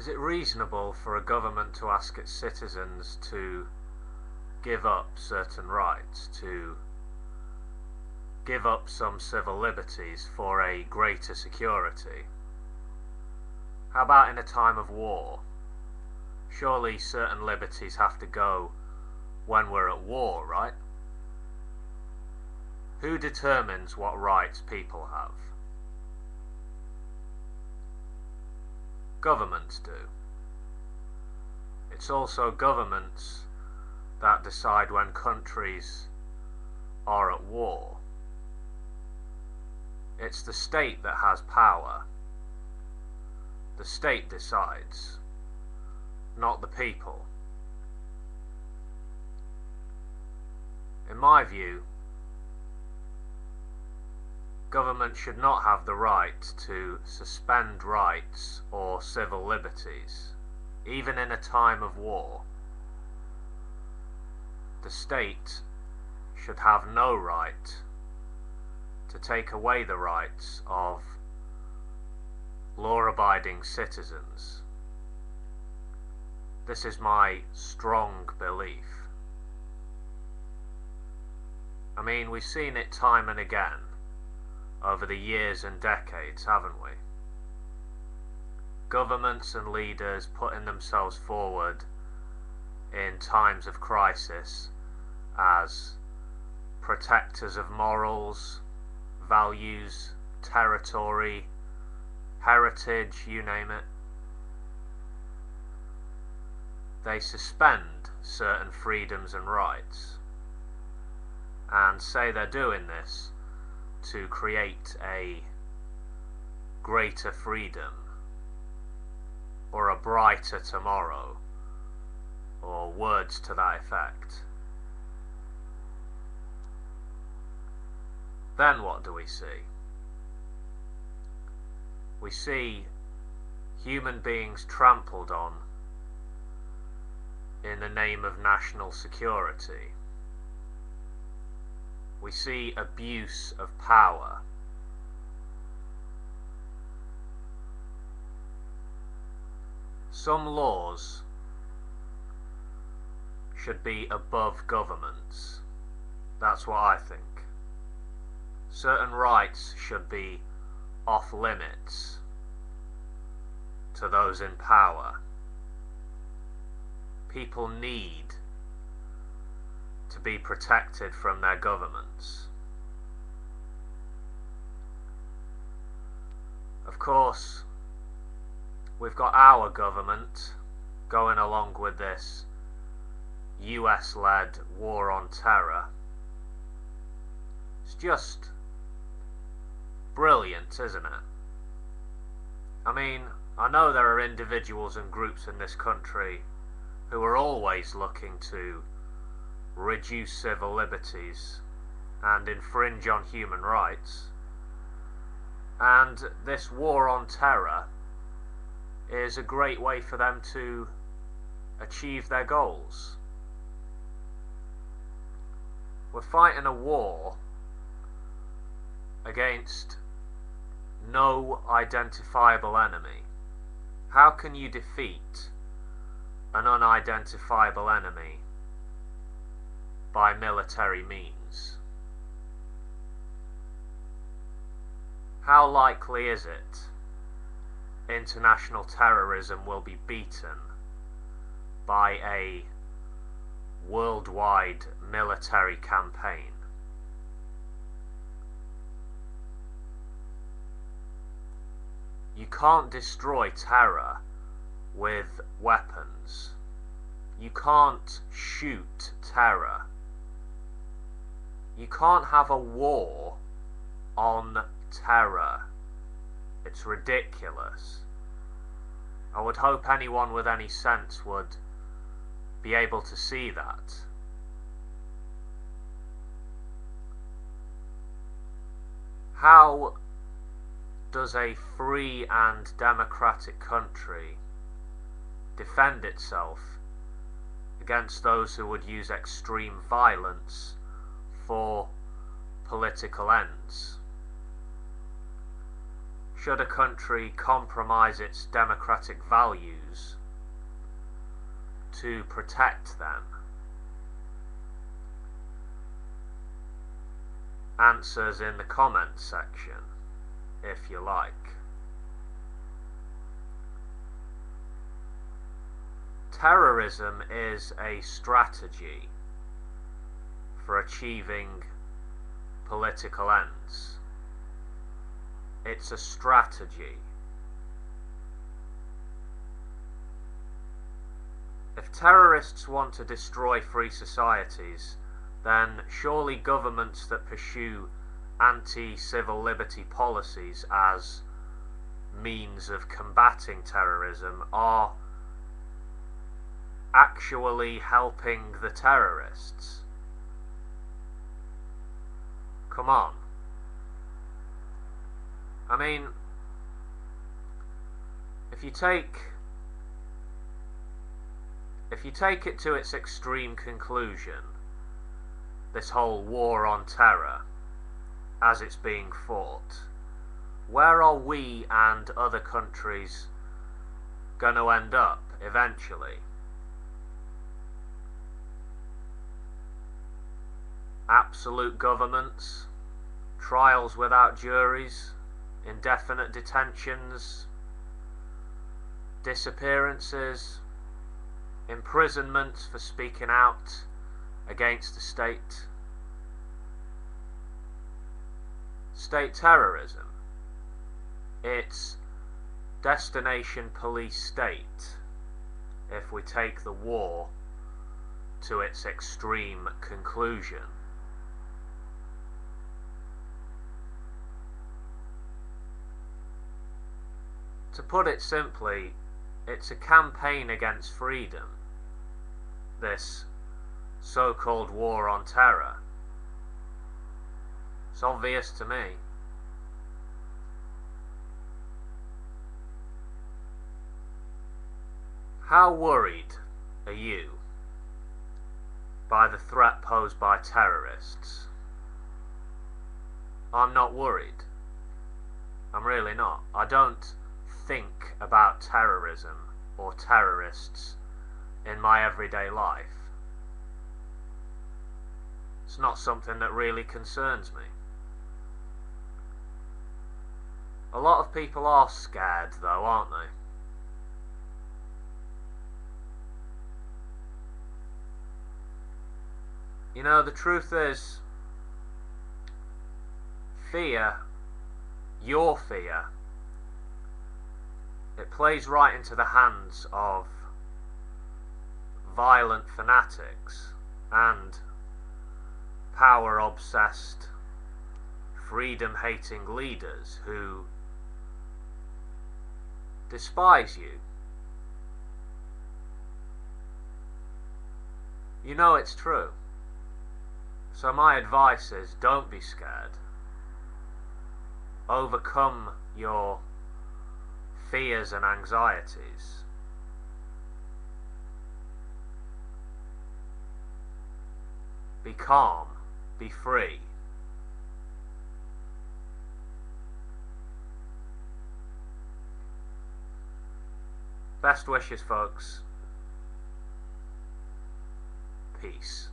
Is it reasonable for a government to ask its citizens to give up certain rights, to give up some civil liberties for a greater security? How about in a time of war? Surely certain liberties have to go when we're at war, right? Who determines what rights people have? Governments do. It's also governments that decide when countries are at war. It's the state that has power. The state decides, not the people. In my view, government should not have the right to suspend rights or civil liberties, even in a time of war. The state should have no right to take away the rights of law-abiding citizens. This is my strong belief. I mean, we've seen it time and again over the years and decades, haven't we? Governments and leaders putting themselves forward in times of crisis as protectors of morals, values, territory, heritage, you name it. They suspend certain freedoms and rights and say they're doing this to create a greater freedom or a brighter tomorrow, or words to that effect. Then what do we see? We see human beings trampled on in the name of national security. We see abuse of power. Some laws should be above governments. That's what I think. Certain rights should be off limits to those in power. People need to be protected from their governments. Of course, we've got our government going along with this US-led war on terror. It's just brilliant, isn't it? I mean, I know there are individuals and groups in this country who are always looking to reduce civil liberties and infringe on human rights, and this war on terror is a great way for them to achieve their goals. We're fighting a war against no identifiable enemy. How can you defeat an unidentifiable enemy by military means? How likely is it international terrorism will be beaten by a worldwide military campaign? You can't destroy terror with weapons. You can't shoot terror. You can't have a war on terror. It's ridiculous. I would hope anyone with any sense would be able to see that. How does a free and democratic country defend itself against those who would use extreme violence for political ends? should a country compromise its democratic values to protect them? Answers in the comments section, if you like. Terrorism is a strategy for achieving political ends. It's a strategy. If terrorists want to destroy free societies, then surely governments that pursue anti-civil liberty policies as means of combating terrorism are actually helping the terrorists. Come on. I mean, if you take it to its extreme conclusion, this whole war on terror as it's being fought, where are we and other countries going to end up eventually? Absolute governments, trials without juries, indefinite detentions, disappearances, imprisonments for speaking out against the state. State terrorism. It's destination police state if we take the war to its extreme conclusion. To put it simply, it's a campaign against freedom, this so-called war on terror. It's obvious to me. How worried are you by the threat posed by terrorists? I'm not worried. I'm really not. I don't think about terrorism or terrorists in my everyday life. It's not something that really concerns me. A lot of people are scared though, aren't they? You know, the truth is, fear, your fear, it plays right into the hands of violent fanatics and power-obsessed, freedom-hating leaders who despise you. You know it's true. So my advice is, don't be scared. Overcome your fears and anxieties. Be calm. Be free. Best wishes, folks. Peace.